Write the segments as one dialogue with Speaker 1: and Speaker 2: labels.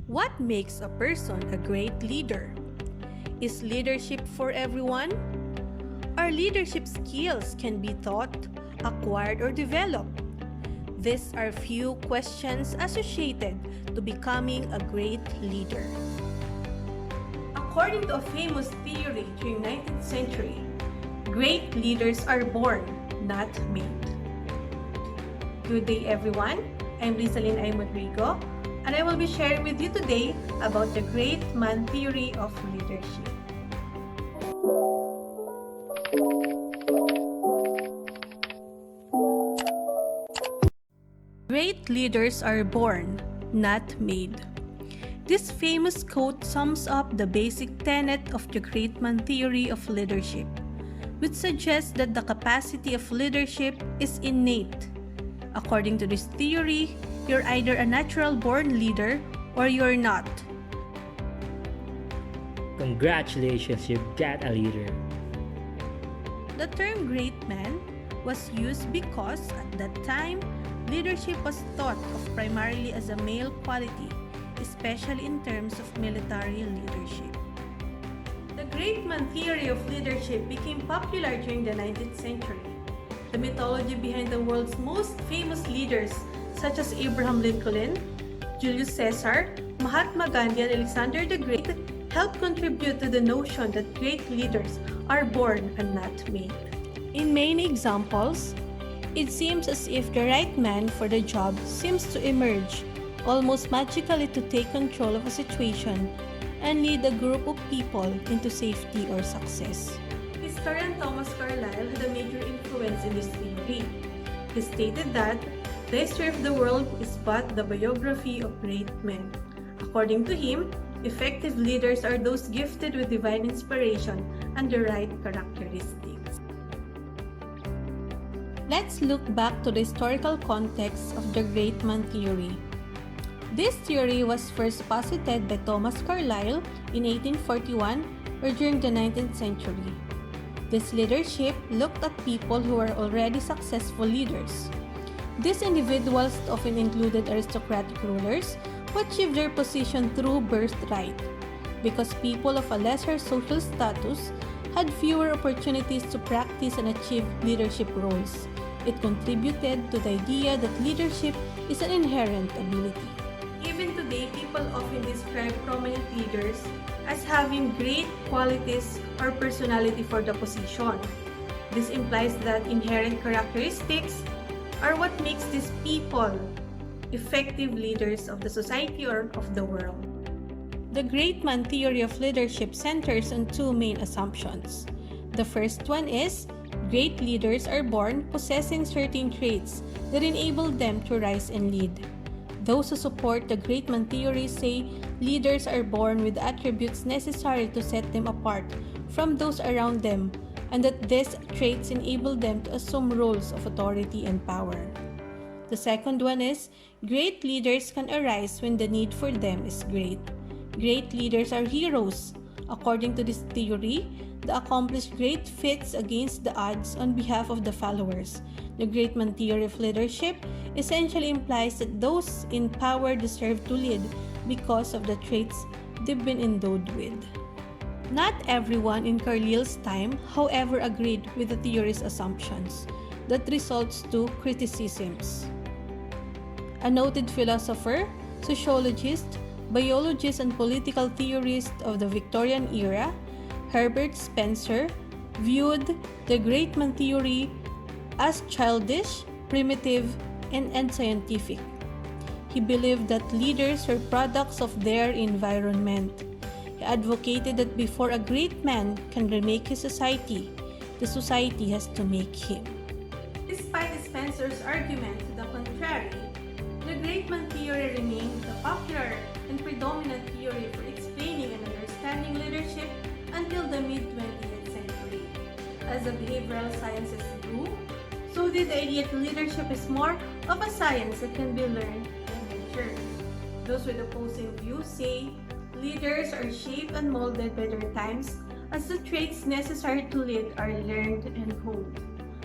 Speaker 1: What makes a person a great leader? Is leadership for everyone? Our leadership skills can be taught, acquired, or developed. These are few questions associated to becoming a great leader. According to a famous theory during 19th century, great leaders are born, not made. Good day everyone, I'm Riza Rodrigo, and I will be sharing with you today about the great man theory of leadership. Great leaders are born, not made. This famous quote sums up the basic tenet of the great man theory of leadership, which suggests that the capacity of leadership is innate. According to this theory, you're either a natural-born leader or you're not.
Speaker 2: Congratulations, you've got a leader.
Speaker 1: The term great man was used because at that time, leadership was thought of primarily as a male quality, especially in terms of military leadership. The great man theory of leadership became popular during the 19th century. The mythology behind the world's most famous leaders such as Abraham Lincoln, Julius Caesar, Mahatma Gandhi, and Alexander the Great helped contribute to the notion that great leaders are born and not made. In many examples, it seems as if the right man for the job seems to emerge almost magically to take control of a situation and lead a group of people into safety or success. Historian Thomas Carlyle had a major influence in this theory. He stated that the history of the world is but the biography of great men. According to him, effective leaders are those gifted with divine inspiration and the right characteristics. Let's look back to the historical context of the great man theory. This theory was first posited by Thomas Carlyle in 1841 or during the 19th century. This leadership looked at people who were already successful leaders. These individuals often included aristocratic rulers who achieved their position through birthright, because people of a lesser social status had fewer opportunities to practice and achieve leadership roles. It contributed to the idea that leadership is an inherent ability. Even today, people often describe prominent leaders as having great qualities or personality for the position. This implies that inherent characteristics are what makes these people effective leaders of the society or of the world. The great man theory of leadership centers on two main assumptions. The first one is great leaders are born possessing certain traits that enable them to rise and lead. Those who support the great man theory say leaders are born with attributes necessary to set them apart from those around them, and that these traits enable them to assume roles of authority and power. The second one is great leaders can arise when the need for them is great. Great leaders are heroes. According to this theory, the accomplished great feats against the odds on behalf of the followers. The great man theory of leadership essentially implies that those in power deserve to lead because of the traits they've been endowed with. Not everyone in Carlyle's time, however, agreed with the theory's assumptions. That results to criticisms. A noted philosopher, sociologist, biologist, and political theorist of the Victorian era, Herbert Spencer, viewed the great man theory as childish, primitive, and unscientific. He believed that leaders were products of their environment. He advocated that before a great man can remake his society, the society has to make him. Despite Spencer's argument to the contrary, the great man theory remained the popular and predominant theory for explaining and understanding leadership until the mid-20th century. As the behavioral sciences grew, so did the idea that leadership is more of a science that can be learned and measured. Those with opposing views say leaders are shaped and molded by their times as the traits necessary to lead are learned and honed.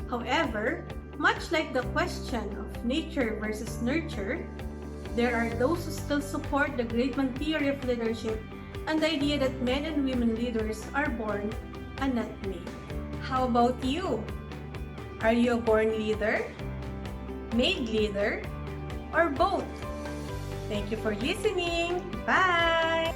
Speaker 1: However, much like the question of nature versus nurture, There are those who still support the great man theory of leadership and the idea that men and women leaders are born and not made. How about you? Are you a born leader, made leader, or both? Thank you for listening. Bye!